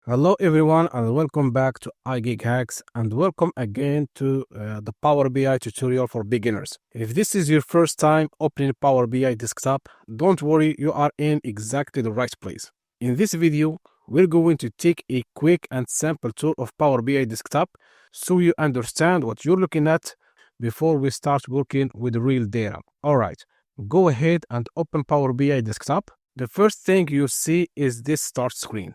Hello everyone and welcome back to iGeekHacks and welcome again to the Power BI tutorial for beginners. If this is your first time opening Power BI desktop, don't worry, you are in exactly the right place. In this video, we're going to take a quick and simple tour of Power BI desktop so you understand what you're looking at before we start working with real data. Alright, go ahead and open Power BI desktop. The first thing you see is this start screen.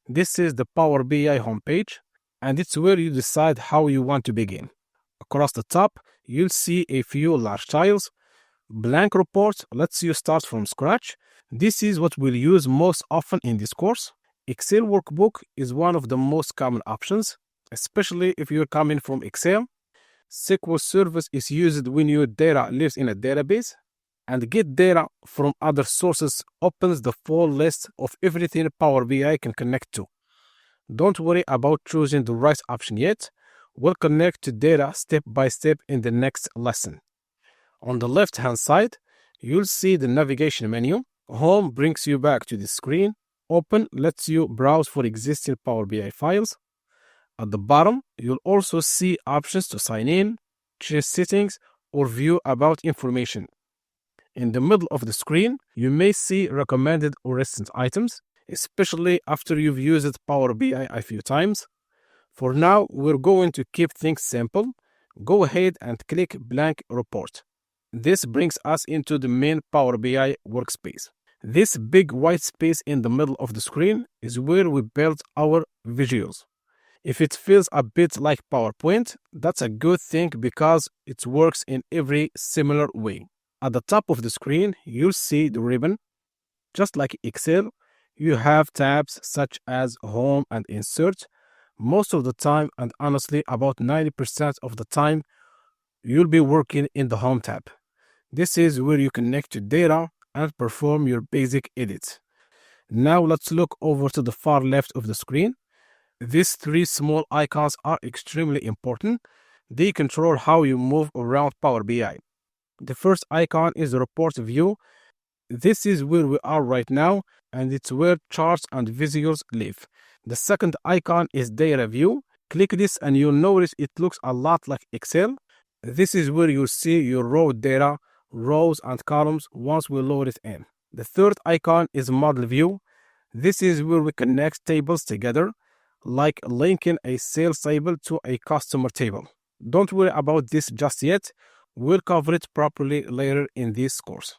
This is the Power BI homepage, and it's where you decide how you want to begin. Across the top, you'll see a few large tiles. Blank reports lets you start from scratch. This is what we'll use most often in this course. Excel workbook is one of the most common options, especially if you're coming from Excel. SQL Service is used when your data lives in a database, and get data from other sources opens the full list of everything Power BI can connect to. Don't worry about choosing the right option yet. We'll connect to data step by step in the next lesson. On the left hand side, you'll see the navigation menu. Home brings you back to the screen. Open lets you browse for existing Power BI files. At the bottom, you'll also see options to sign in, change settings, or view about information. In the middle of the screen, you may see recommended or recent items, especially after you've used Power BI a few times. For now, we're going to keep things simple. Go ahead and click Blank Report. This brings us into the main Power BI workspace. This big white space in the middle of the screen is where we build our visuals. If it feels a bit like PowerPoint, that's a good thing because it works in every similar way. At the top of the screen, you'll see the ribbon. Just like Excel, you have tabs such as Home and Insert. Most of the time, and honestly about 90% of the time, you'll be working in the Home tab. This is where you connect to data and perform your basic edits. Now let's look over to the far left of the screen. These three small icons are extremely important. They control how you move around Power BI. The first icon is the report view. This is where we are right now, and it's where charts and visuals live. The second icon is data view. Click this and you'll notice it looks a lot like Excel. This is where you'll see your raw data, rows and columns once we load it in. The third icon is model view. This is where we connect tables together, like linking a sales table to a customer table. Don't worry about this just yet. We'll cover it properly later in this course.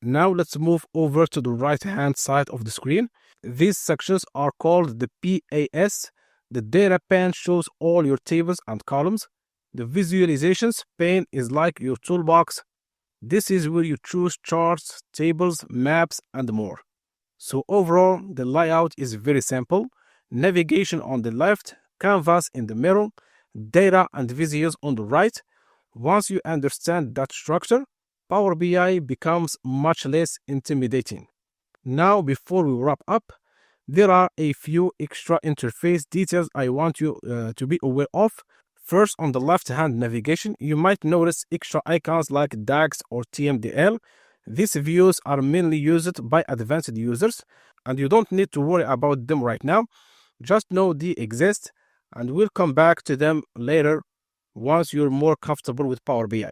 Now let's move over to the right-hand side of the screen. These sections are called the PAS. The data pane shows all your tables and columns. The visualizations pane is like your toolbox. This is where you choose charts, tables, maps, and more. So overall, the layout is very simple. Navigation on the left, canvas in the middle, data and visuals on the right. Once you understand that structure, Power BI becomes much less intimidating. Now, before we wrap up, there are a few extra interface details I want you to be aware of. First, on the left-hand navigation, you might notice extra icons like DAX or TMDL. These views are mainly used by advanced users, and you don't need to worry about them right now. Just know they exist, and we'll come back to them later once you're more comfortable with Power BI.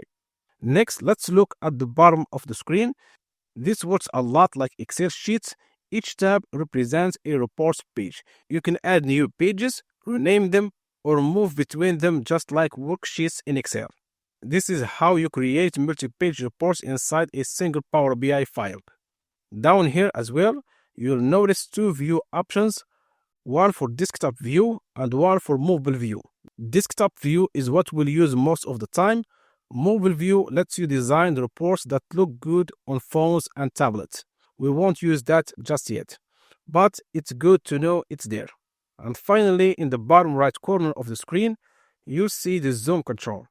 Next, let's look at the bottom of the screen. This works a lot like Excel sheets. Each tab represents a reports page. You can add new pages, rename them, or move between them just like worksheets in Excel. This is how you create multi-page reports inside a single Power BI file. Down here as well, you'll notice two view options, one for desktop view and one for mobile view. Desktop view is what we'll use most of the time. Mobile view lets you design reports that look good on phones and tablets. We won't use that just yet, but it's good to know it's there. And finally, in the bottom right corner of the screen, you'll see the zoom control.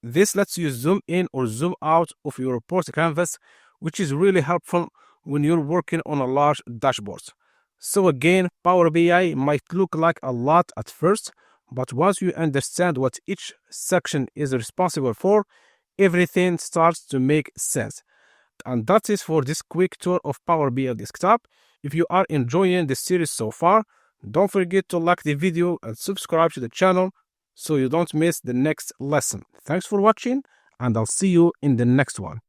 This lets you zoom in or zoom out of your report canvas, which is really helpful when you're working on a large dashboard. So again, Power BI might look like a lot at first, but once you understand what each section is responsible for, everything starts to make sense. And that is for this quick tour of Power BI Desktop. If you are enjoying this series so far, Don't forget to like the video and subscribe to the channel so you don't miss the next lesson. Thanks for watching, and I'll see you in the next one.